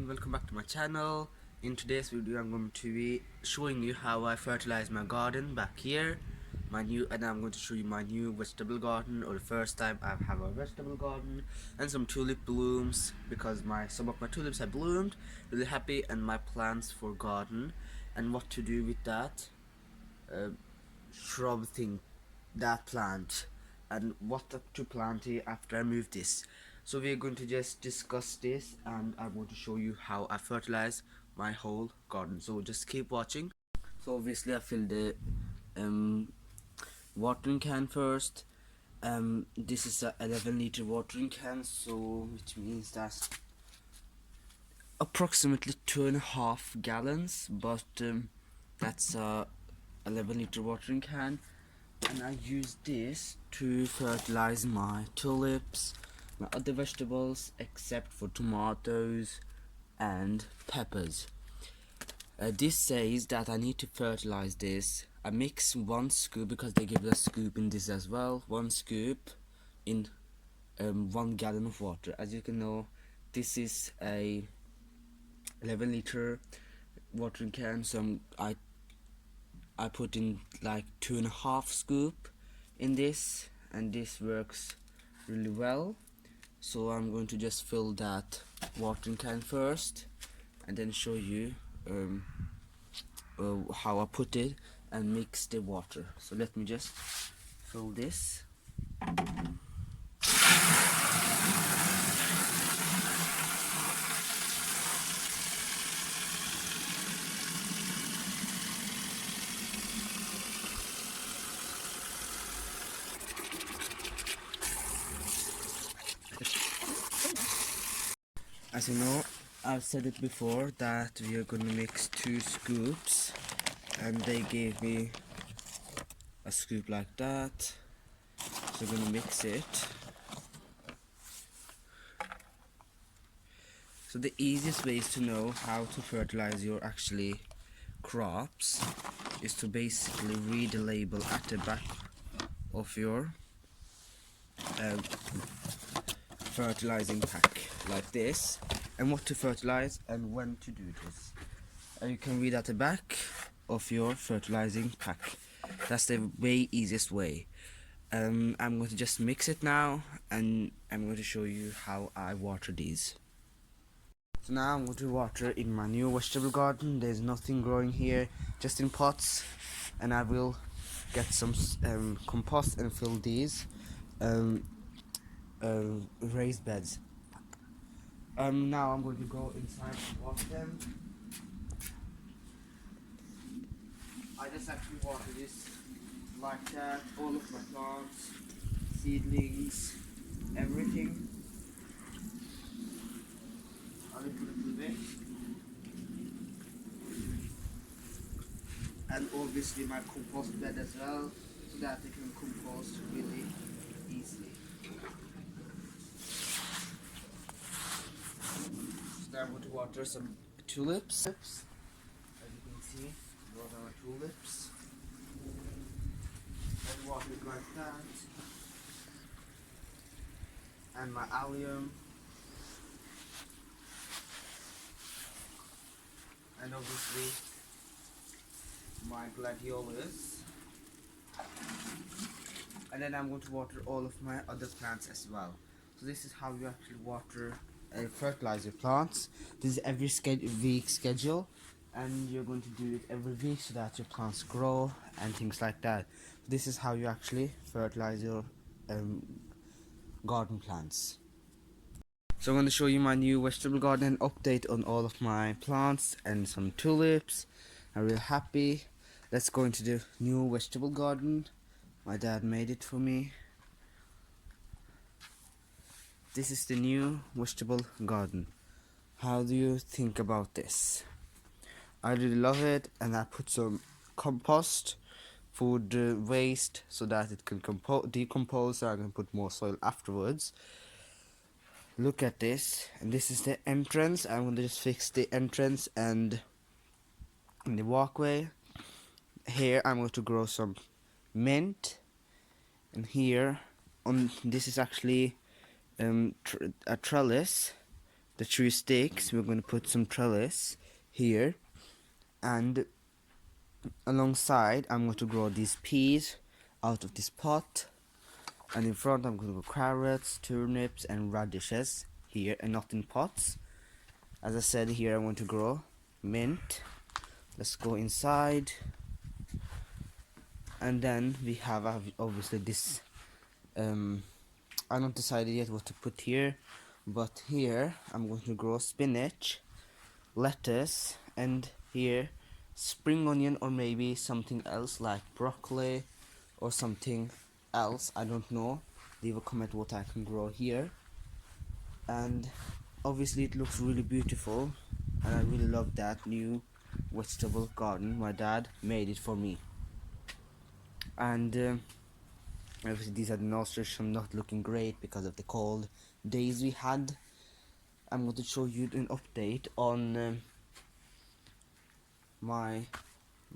everyone, welcome back to my channel. In today's video I'm going to be showing you how I fertilize my garden back here. I'm going to show you my new vegetable garden, or the first time I have a vegetable garden, and some tulip blooms because some of my tulips have bloomed. Really happy, and my plans for garden and what to do with that shrub thing, that plant, and what to plant here after I move this. So we're going to just discuss this, and I'm going to show you how I fertilize my whole garden. So just keep watching. So obviously I fill the watering can first. This is a 11-liter watering can, so which means that's approximately 2.5 gallons, but that's a 11-liter watering can, and I use this to fertilize my tulips, my other vegetables except for tomatoes and peppers. This says that I need to fertilize this. I mix 1 scoop, because they give a scoop in this as well, 1 scoop in 1 gallon of water. As you can know, this is a 11-liter watering can, so I put in like 2.5 scoop in this, and this works really well. So I'm going to just fill that watering can first and then show you how I put it and mix the water. So let me just fill this. As you know, I've said it before that we are going to mix 2 scoops, and they gave me a scoop like that. So we're going to mix it. So the easiest ways to know how to fertilize your crops is to basically read the label at the back of your fertilizing pack like this, and what to fertilize and when to do this. And you can read at the back of your fertilizing pack. That's the way easiest way. I'm going to just mix it now, and I'm going to show you how I water these. So now I'm going to water in my new vegetable garden. There's nothing growing here, just in pots, and I will get some compost and fill these raised beds. Now I'm going to go inside and water them. I just actually water this like that, all of my plants, seedlings, everything. A little bit. And obviously my compost bed as well, so that it can compost really easily. So now I'm going to water some tulips. As you can see, those are my tulips. And water it like that. And my allium. And obviously my gladiolus. And then I'm going to water all of my other plants as well. So this is how you actually water and fertilize your plants. This is every week schedule, and you're going to do it every week so that your plants grow and things like that. This is how you actually fertilize your garden plants. So I'm going to show you my new vegetable garden, update on all of my plants and some tulips. I'm real happy. Let's go into the new vegetable garden. My dad made it for me. This is the new vegetable garden. How do you think about this? I really love it, and I put some compost, food waste, so that it can decompose, so I can put more soil afterwards. Look at this, and this is the entrance. I'm going to just fix the entrance and in the walkway. Here I'm going to grow some mint, and here this is actually a trellis the tree stakes. We're going to put some trellis here, and alongside I'm going to grow these peas out of this pot, and in front I'm going to grow carrots, turnips and radishes here, and not in pots. As I said, here I want to grow mint. Let's go inside, and then we have obviously this I'm not decided yet what to put here, but here I'm going to grow spinach, lettuce, and here spring onion, or maybe something else like broccoli or something else, I don't know. Leave a comment what I can grow here. And obviously it looks really beautiful, and I really love that new vegetable garden. My dad made it for me. And obviously these are the nasturtium not looking great because of the cold days we had. I'm going to show you an update on my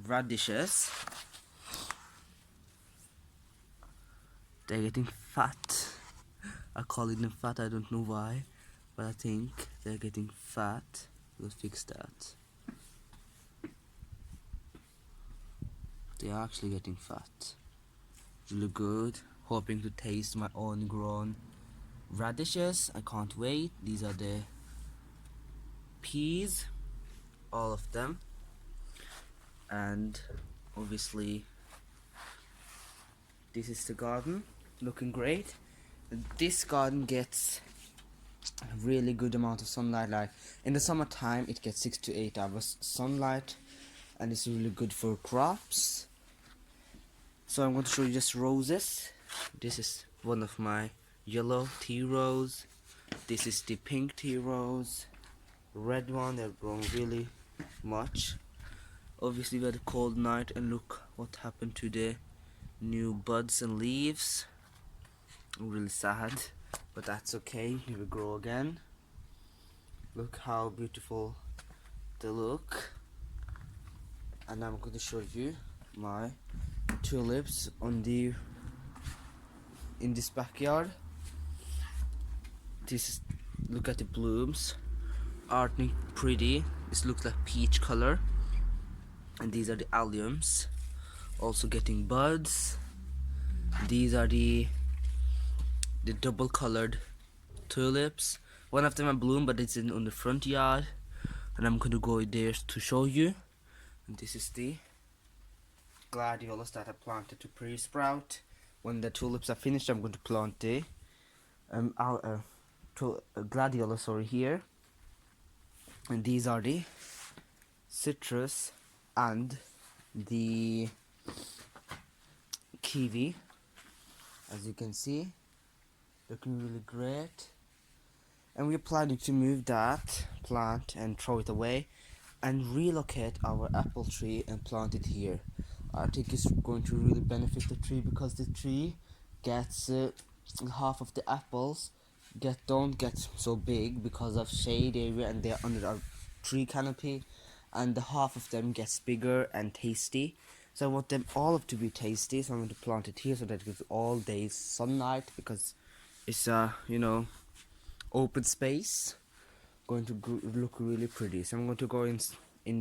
radishes. They're getting fat. I call them fat, I don't know why, but I think they're getting fat. We'll fix that. They are actually getting fat. Really good. Hoping to taste my own grown radishes. I can't wait. These are the peas, all of them, and obviously this is the garden, looking great. This garden gets a really good amount of sunlight. Like in the summertime it gets 6 to 8 hours sunlight, and it's really good for crops. So I'm going to show you just roses. This is one of my yellow tea rose. This is the pink tea rose. Red one, they're growing really much. Obviously we had a cold night, and look what happened to the new buds and leaves. I'm really sad, but that's okay, he will grow again. Look how beautiful they look. And I'm going to show you my tulips in this backyard. Look at the blooms, aren't they pretty? This looks like peach color. And these are the alliums, also getting buds. These are the double colored tulips. One of them are bloom, but it's on the front yard, and I'm going to go there to show you. And this is the gladiolus that I planted to pre-sprout. When the tulips are finished, I'm going to plant the gladiolus over here. And these are the citrus and the kiwi, as you can see, looking really great. And we're planning to move that plant and throw it away and relocate our apple tree and plant it here. I think it's going to really benefit the tree, because the tree gets half of the apples don't get so big because of shade area, and they're under our tree canopy, and the half of them gets bigger and tasty. So I want them all to be tasty, so I'm going to plant it here so that it gives all day sunlight, because it's open space, going to look really pretty. So I'm going to go in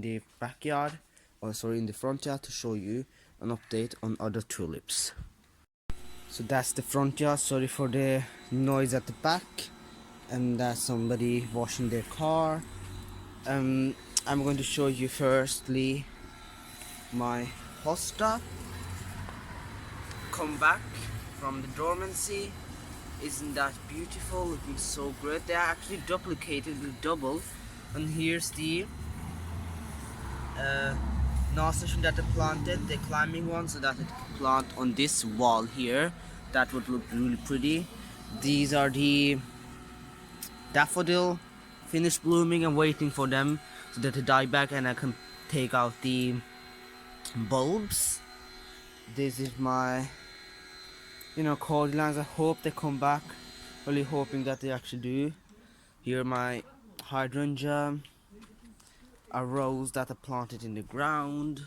the backyard, or sorry, in the front yard, to show you an update on other tulips. So that's the front yard. Sorry for the noise at the back, and that's somebody washing their car. I'm going to show you firstly my hosta come back from the dormancy. Isn't that beautiful? Looking so great. They are actually duplicated with double. And here's the nasturtium that I planted, the climbing one, so that it can plant on this wall here. That would look really pretty. These are the daffodil, finished blooming. I'm waiting for them so that they die back and I can take out the bulbs. This is my cordylands. I hope they come back. Really hoping that they actually do. Here are my hydrangea, a rose that I planted in the ground,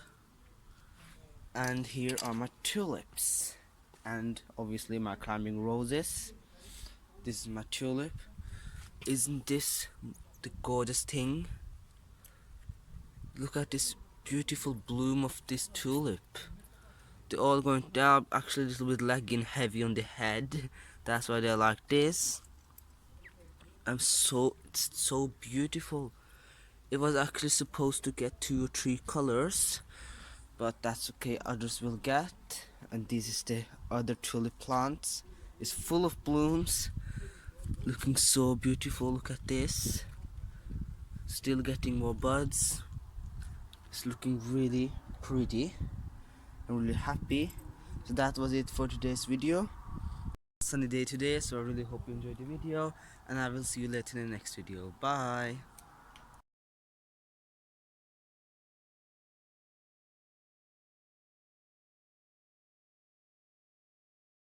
and here are my tulips, and obviously my climbing roses. This is my tulip. Isn't this the gorgeous thing? Look at this beautiful bloom of this tulip. They're actually a little bit lagging heavy on the head. That's why they're like this. It's so beautiful. It was actually supposed to get 2 or 3 colors, but that's okay, others will get. And this is the other tulip plants. It's full of blooms, looking so beautiful. Look at this, still getting more buds. It's looking really pretty. I'm really happy. So that was it for today's video. Sunny day today, so I really hope you enjoyed the video, and I will see you later in the next video. Bye.